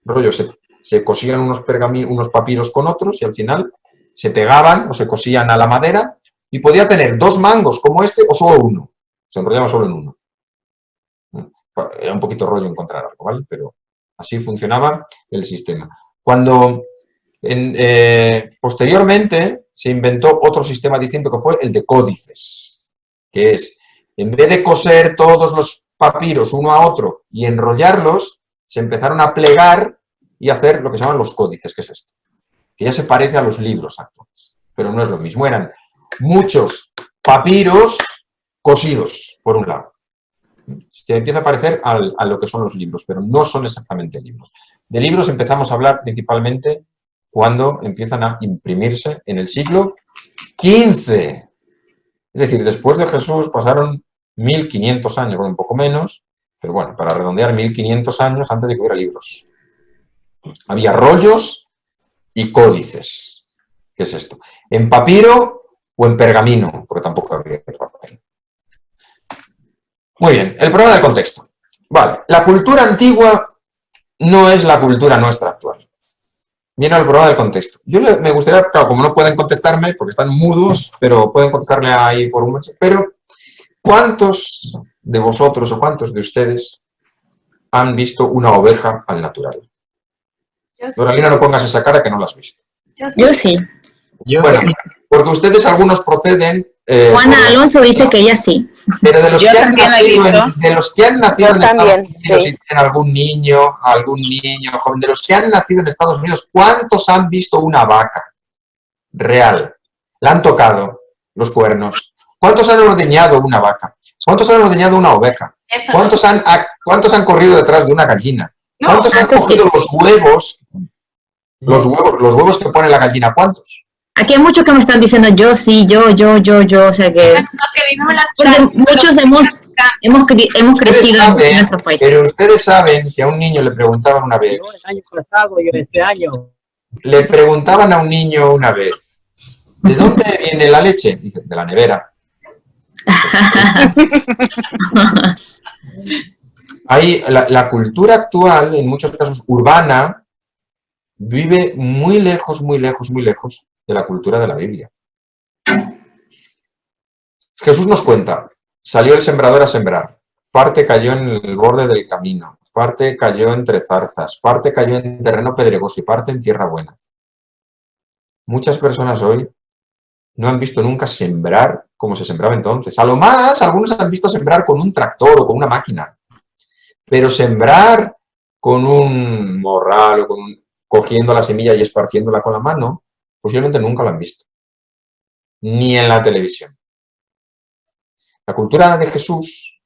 S2: Rollos, se cosían unos papiros con otros y al final se pegaban o se cosían a la madera y podía tener 2 mangos como este o solo uno. Se enrollaba solo en uno. Era un poquito rollo encontrar algo, ¿vale? Pero así funcionaba el sistema. Cuando posteriormente se inventó otro sistema distinto que fue el de códices, que es, en vez de coser todos los papiros uno a otro y enrollarlos, se empezaron a plegar y hacer lo que se llaman los códices, que es esto, que ya se parece a los libros actuales, pero no es lo mismo, eran muchos papiros cosidos, por un lado. Se empieza a parecer a lo que son los libros, pero no son exactamente libros. De libros empezamos a hablar principalmente cuando empiezan a imprimirse en el siglo XV. Es decir, después de Jesús pasaron 1500 años, bueno, un poco menos, pero bueno, para redondear 1500 años antes de que hubiera libros. Había rollos y códices. ¿Qué es esto? En papiro o en pergamino, porque tampoco había papel. Muy bien, el problema del contexto. Vale, la cultura antigua no es la cultura nuestra actual. Viene el problema del contexto. Me gustaría, claro, como no pueden contestarme, porque están mudos, pero pueden contestarle ahí por un mensaje, pero ¿cuántos de vosotros o cuántos de ustedes han visto una oveja al natural? Doralina, no pongas esa cara que no la has visto.
S3: Yo sí.
S2: Bueno, porque ustedes algunos proceden...
S3: Juana Alonso dice que ella sí.
S2: Pero de los que han nacido en Estados Unidos,
S5: sí.
S2: si tienen algún niño joven, de los que han nacido en Estados Unidos, ¿cuántos han visto una vaca real? ¿La han tocado los cuernos? ¿Cuántos han ordeñado una vaca? ¿Cuántos han ordeñado una oveja? ¿Cuántos han corrido detrás de una gallina? ¿Cuántos han cogido los huevos que pone la gallina? ¿Cuántos?
S3: Aquí hay muchos que me están diciendo yo sí, yo, o sea que... Porque muchos hemos crecido en nuestro país.
S2: Pero ustedes saben que a un niño le preguntaban una vez...
S5: Yo el año pasado, yo este año.
S2: Le preguntaban a un niño una vez, ¿de dónde viene la leche? Dice, de la nevera. Ahí, la cultura actual, en muchos casos urbana, vive muy lejos de la cultura de la Biblia. Jesús nos cuenta, salió el sembrador a sembrar, parte cayó en el borde del camino, parte cayó entre zarzas, parte cayó en terreno pedregoso y parte en tierra buena. Muchas personas hoy no han visto nunca sembrar como se sembraba entonces. A lo más, algunos han visto sembrar con un tractor o con una máquina. Pero sembrar con un morral o cogiendo la semilla y esparciéndola con la mano, posiblemente nunca lo han visto. Ni en la televisión. La cultura de Jesús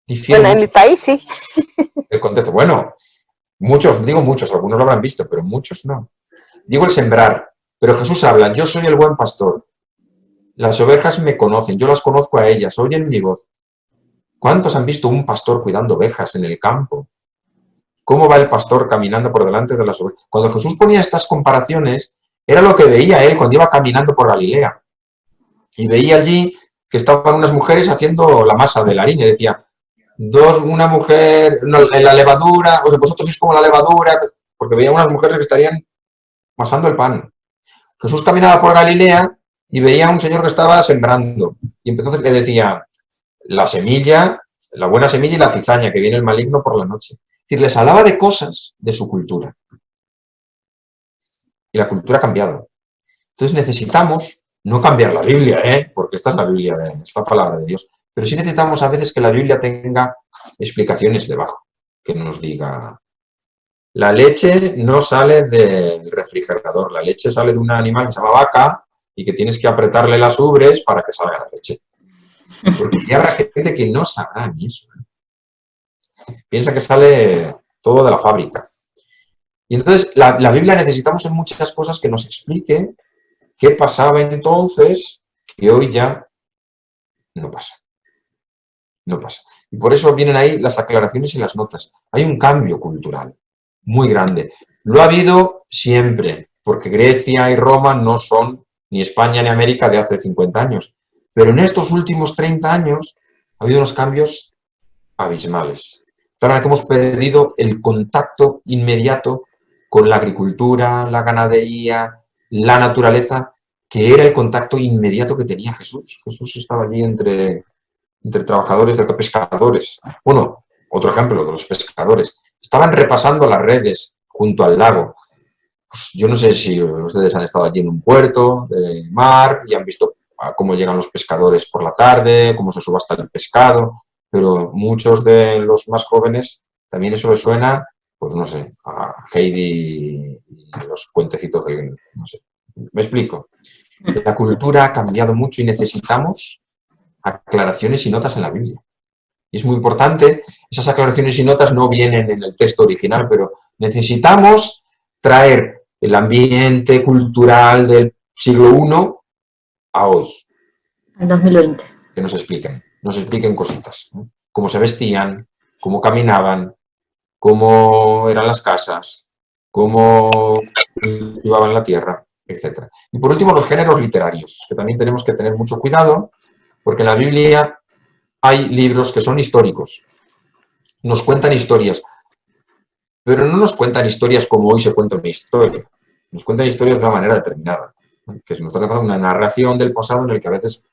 S2: difiere
S6: Bueno, en
S2: mucho
S6: mi país sí.
S2: del contexto. Bueno, muchos, digo muchos, algunos lo habrán visto, pero muchos no. Digo el sembrar, pero Jesús habla, yo soy el buen pastor. Las ovejas me conocen, yo las conozco a ellas, oyen mi voz. ¿Cuántos han visto un pastor cuidando ovejas en el campo? ¿Cómo va el pastor caminando por delante de las ovejas? Cuando Jesús ponía estas comparaciones, era lo que veía él cuando iba caminando por Galilea. Y veía allí que estaban unas mujeres haciendo la masa de la harina. Y decía, una mujer, en la levadura, o sea, vosotros sois como la levadura, porque veía unas mujeres que estarían masando el pan. Jesús caminaba por Galilea y veía a un señor que estaba sembrando. Y entonces le decía, la semilla, la buena semilla y la cizaña, que viene el maligno por la noche. Es decir, les hablaba de cosas de su cultura. Y la cultura ha cambiado. Entonces necesitamos no cambiar la Biblia, porque esta es la Biblia, es la palabra de Dios. Pero sí necesitamos a veces que la Biblia tenga explicaciones debajo, que nos diga, la leche no sale del refrigerador, la leche sale de un animal que se llama vaca y que tienes que apretarle las ubres para que salga la leche. Porque ya habrá gente que no sabrá ni eso. Piensa que sale todo de la fábrica. Y entonces la Biblia necesitamos en muchas cosas que nos explique qué pasaba entonces que hoy ya no pasa. No pasa. Y por eso vienen ahí las aclaraciones y las notas. Hay un cambio cultural muy grande. Lo ha habido siempre, porque Grecia y Roma no son ni España ni América de hace 50 años. Pero en estos últimos 30 años ha habido unos cambios abismales. Claro que hemos perdido el contacto inmediato con la agricultura, la ganadería, la naturaleza, que era el contacto inmediato que tenía Jesús. Jesús estaba allí entre trabajadores, de pescadores. Bueno, otro ejemplo de los pescadores. Estaban repasando las redes junto al lago. Pues yo no sé si ustedes han estado allí en un puerto de mar y han visto cómo llegan los pescadores por la tarde, cómo se subasta el pescado, pero muchos de los más jóvenes también eso les suena, pues no sé, a Heidi y los cuentecitos del... no sé. ¿Me explico? La cultura ha cambiado mucho y necesitamos aclaraciones y notas en la Biblia. Y es muy importante, esas aclaraciones y notas no vienen en el texto original, pero necesitamos traer el ambiente cultural del siglo I a hoy.
S3: Al 2020.
S2: Que nos expliquen cositas, ¿no? Cómo se vestían, cómo caminaban, cómo eran las casas, cómo cultivaban la tierra, etc. Y por último, los géneros literarios, que también tenemos que tener mucho cuidado, porque en la Biblia hay libros que son históricos, nos cuentan historias, pero no nos cuentan historias como hoy se cuenta una historia, nos cuentan historias de una manera determinada, ¿no? Que se nos trata de una narración del pasado en el que a veces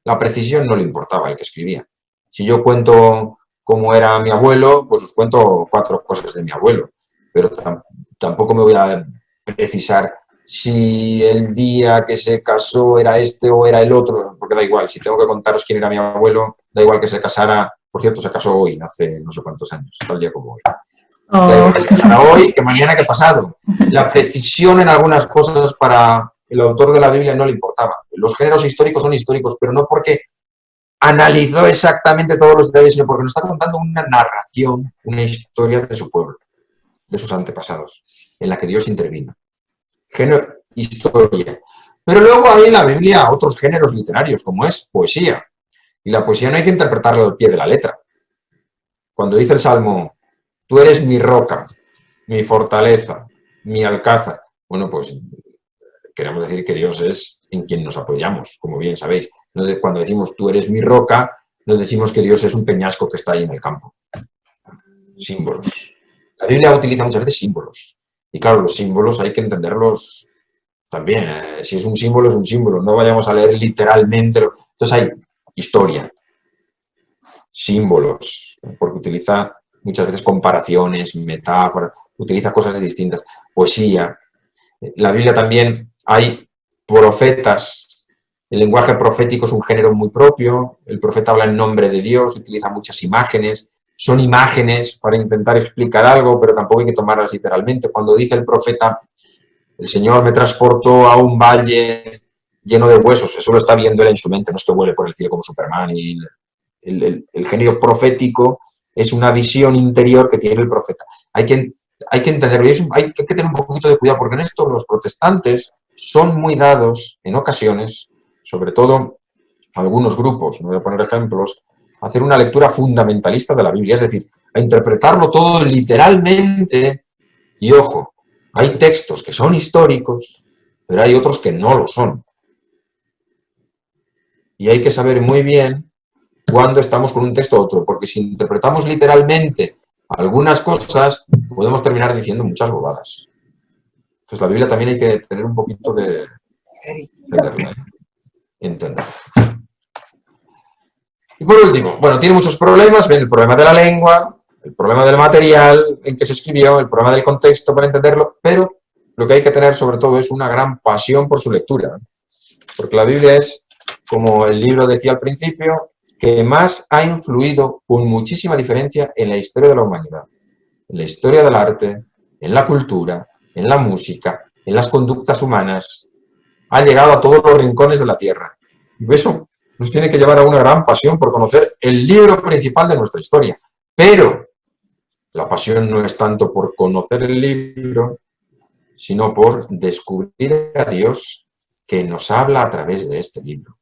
S2: la precisión no le importaba al que escribía. Si yo cuento cómo era mi abuelo, pues os cuento 4 cosas de mi abuelo, pero tampoco me voy a precisar si el día que se casó era este o era el otro, porque da igual, si tengo que contaros quién era mi abuelo, da igual que se casara, por cierto, se casó hoy, hace no sé cuántos años, tal día como hoy. Da igual que se casara hoy, que mañana, que pasado. La precisión en algunas cosas para el autor de la Biblia no le importaba. Los géneros históricos son históricos, pero no porque analizó exactamente todos los detalles, sino porque nos está contando una narración, una historia de su pueblo, de sus antepasados, en la que Dios intervino. Género, historia. Pero luego hay en la Biblia otros géneros literarios, como es poesía. Y la poesía no hay que interpretarla al pie de la letra. Cuando dice el Salmo, tú eres mi roca, mi fortaleza, mi alcázar. Bueno, pues queremos decir que Dios es en quien nos apoyamos, como bien sabéis. Cuando decimos tú eres mi roca, no decimos que Dios es un peñasco que está ahí en el campo. Símbolos. La Biblia utiliza muchas veces símbolos. Y claro, los símbolos hay que entenderlos también. Si es un símbolo, es un símbolo. No vayamos a leer literalmente. Entonces hay historia, símbolos, porque utiliza muchas veces comparaciones, metáforas, utiliza cosas distintas. Poesía. La Biblia también hay profetas. El lenguaje profético es un género muy propio. El profeta habla en nombre de Dios, utiliza muchas imágenes. son imágenes para intentar explicar algo, pero tampoco hay que tomarlas literalmente. Cuando dice el profeta, el Señor me transportó a un valle lleno de huesos, eso lo está viendo él en su mente, no es que vuele por el cielo como Superman. Y el género profético es una visión interior que tiene el profeta. Hay que entenderlo, y hay que tener un poquito de cuidado, porque en esto los protestantes son muy dados, en ocasiones, sobre todo algunos grupos, no voy a poner ejemplos, a hacer una lectura fundamentalista de la Biblia, es decir, a interpretarlo todo literalmente. Y ojo, hay textos que son históricos, pero hay otros que no lo son. Y hay que saber muy bien cuándo estamos con un texto u otro, porque si interpretamos literalmente algunas cosas, podemos terminar diciendo muchas bobadas. Entonces la Biblia también hay que tener un poquito de entenderla, entender. Y por último, bueno, tiene muchos problemas, ven el problema de la lengua, el problema del material en que se escribió, el problema del contexto para entenderlo, pero lo que hay que tener sobre todo es una gran pasión por su lectura, porque la Biblia es, como el libro decía al principio, que más ha influido con muchísima diferencia en la historia de la humanidad, en la historia del arte, en la cultura, en la música, en las conductas humanas. Ha llegado a todos los rincones de la tierra. Y eso nos tiene que llevar a una gran pasión por conocer el libro principal de nuestra historia. Pero la pasión no es tanto por conocer el libro, sino por descubrir a Dios que nos habla a través de este libro.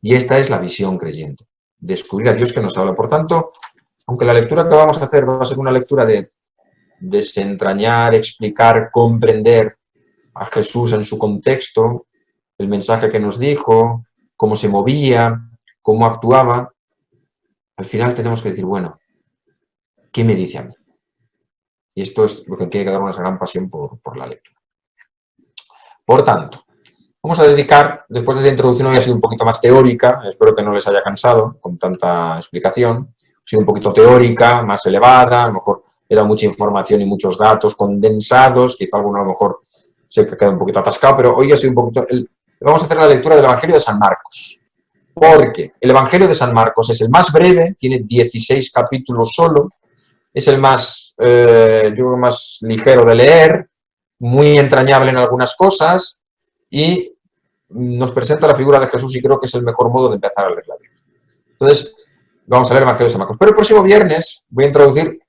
S2: Y esta es la visión creyente, descubrir a Dios que nos habla. Por tanto, aunque la lectura que vamos a hacer va a ser una lectura de desentrañar, explicar, comprender a Jesús en su contexto, el mensaje que nos dijo, cómo se movía, cómo actuaba, al final tenemos que decir, bueno, ¿qué me dice a mí? Y esto es lo que tiene que dar una gran pasión por la lectura. Por tanto, vamos a dedicar, después de esa introducción hoy ha sido un poquito más teórica, espero que no les haya cansado con tanta explicación, ha sido un poquito teórica, más elevada, a lo mejor he dado mucha información y muchos datos condensados, quizá alguno a lo mejor se queda un poquito atascado, pero hoy ha sido un poquito... Vamos a hacer la lectura del Evangelio de San Marcos, porque el Evangelio de San Marcos es el más breve, tiene 16 capítulos solo, es el más, yo creo, más ligero de leer, muy entrañable en algunas cosas, y nos presenta la figura de Jesús y creo que es el mejor modo de empezar a leer la Biblia. Entonces, vamos a leer el Evangelio de San Marcos. Pero el próximo viernes voy a introducir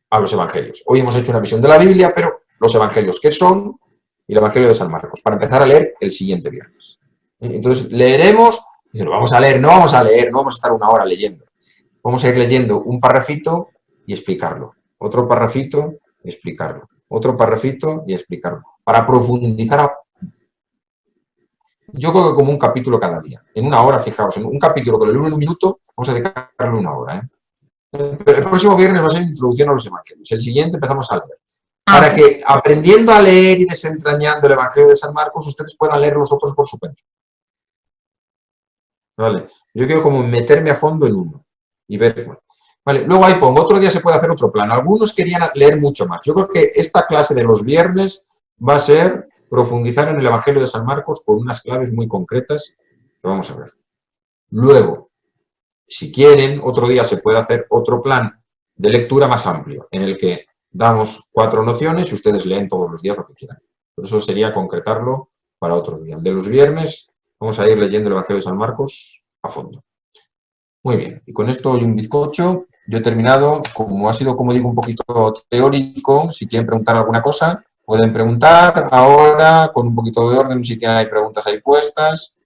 S2: a los Evangelios. Hoy hemos hecho una visión de la Biblia, pero los Evangelios, ¿qué son? Y el Evangelio de San Marcos, para empezar a leer el siguiente viernes. Entonces, leeremos, dicen, vamos a leer, no vamos a estar una hora leyendo. Vamos a ir leyendo un parrafito y explicarlo. Otro parrafito y explicarlo. Otro parrafito y explicarlo. Para profundizar yo creo que como un capítulo cada día. En una hora, fijaos, en un capítulo que lo leo en un minuto, vamos a dedicarle una hora. El próximo viernes va a ser introducción a los Evangelios. El siguiente empezamos a leer. Para que, aprendiendo a leer y desentrañando el Evangelio de San Marcos, ustedes puedan leer los otros por su cuenta. ¿Vale? Yo quiero como meterme a fondo en uno y ver... Bueno. Vale, luego ahí pongo, otro día se puede hacer otro plan. Algunos querían leer mucho más. Yo creo que esta clase de los viernes va a ser profundizar en el Evangelio de San Marcos con unas claves muy concretas que vamos a ver. Luego, si quieren, otro día se puede hacer otro plan de lectura más amplio, en el que damos 4 nociones y ustedes leen todos los días lo que quieran. Pero eso sería concretarlo para otro día. El de los viernes vamos a ir leyendo el Evangelio de San Marcos a fondo. Muy bien, y con esto hoy un bizcocho. Yo he terminado, como ha sido, como digo, un poquito teórico. Si quieren preguntar alguna cosa, pueden preguntar ahora con un poquito de orden, si tienen ahí preguntas ahí puestas.